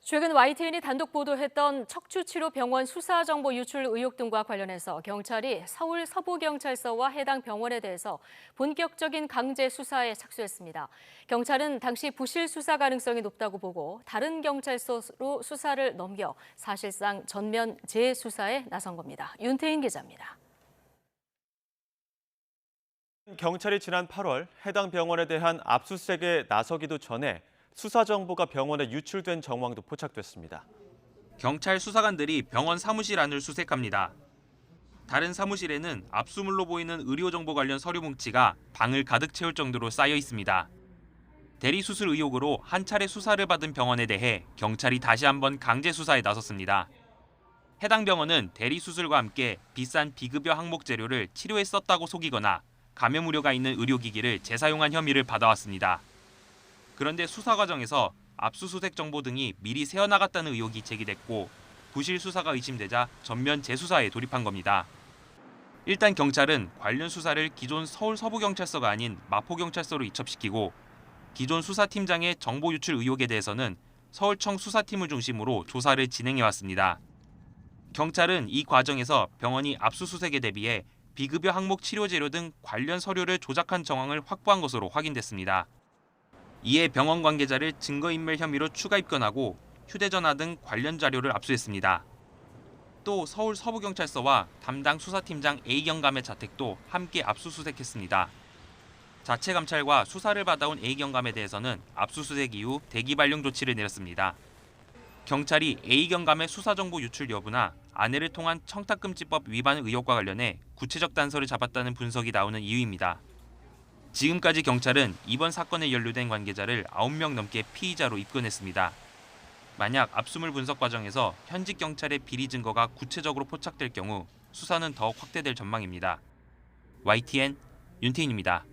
최근 YTN이 단독 보도했던 척추치료병원 수사정보 유출 의혹 등과 관련해서 경찰이 서울 서부경찰서와 해당 병원에 대해서 본격적인 강제 수사에 착수했습니다. 경찰은 당시 부실 수사 가능성이 높다고 보고 다른 경찰서로 수사를 넘겨 사실상 전면 재수사에 나선 겁니다. 윤태인 기자입니다. 경찰이 지난 8월 해당 병원에 대한 압수수색에 나서기도 전에 수사 정보가 병원에 유출된 정황도 포착됐습니다. 경찰 수사관들이 병원 사무실 안을 수색합니다. 다른 사무실에는 압수물로 보이는 의료 정보 관련 서류 뭉치가 방을 가득 채울 정도로 쌓여 있습니다. 대리 수술 의혹으로 한 차례 수사를 받은 병원에 대해 경찰이 다시 한번 강제 수사에 나섰습니다. 해당 병원은 대리 수술과 함께 비싼 비급여 항목 재료를 치료에 썼다고 속이거나 감염 우려가 있는 의료기기를 재사용한 혐의를 받아왔습니다. 그런데 수사 과정에서 압수수색 정보 등이 미리 새어나갔다는 의혹이 제기됐고 부실 수사가 의심되자 전면 재수사에 돌입한 겁니다. 일단 경찰은 관련 수사를 기존 서울 서부경찰서가 아닌 마포경찰서로 이첩시키고 기존 수사팀장의 정보 유출 의혹에 대해서는 서울청 수사팀을 중심으로 조사를 진행해왔습니다. 경찰은 이 과정에서 병원이 압수수색에 대비해 비급여 항목 치료 재료 등 관련 서류를 조작한 정황을 확보한 것으로 확인됐습니다. 이에 병원 관계자를 증거인멸 혐의로 추가 입건하고 휴대전화 등 관련 자료를 압수했습니다. 또 서울 서부경찰서와 담당 수사팀장 A경감의 자택도 함께 압수수색했습니다. 자체 감찰과 수사를 받아온 A경감에 대해서는 압수수색 이후 대기 발령 조치를 내렸습니다. 경찰이 A경감의 수사정보 유출 여부나 아내를 통한 청탁금지법 위반 의혹과 관련해 구체적 단서를 잡았다는 분석이 나오는 이유입니다. 지금까지 경찰은 이번 사건에 연루된 관계자를 9명 넘게 피의자로 입건했습니다. 만약 압수물 분석 과정에서 현직 경찰의 비리 증거가 구체적으로 포착될 경우 수사는 더욱 확대될 전망입니다. YTN 윤태인입니다.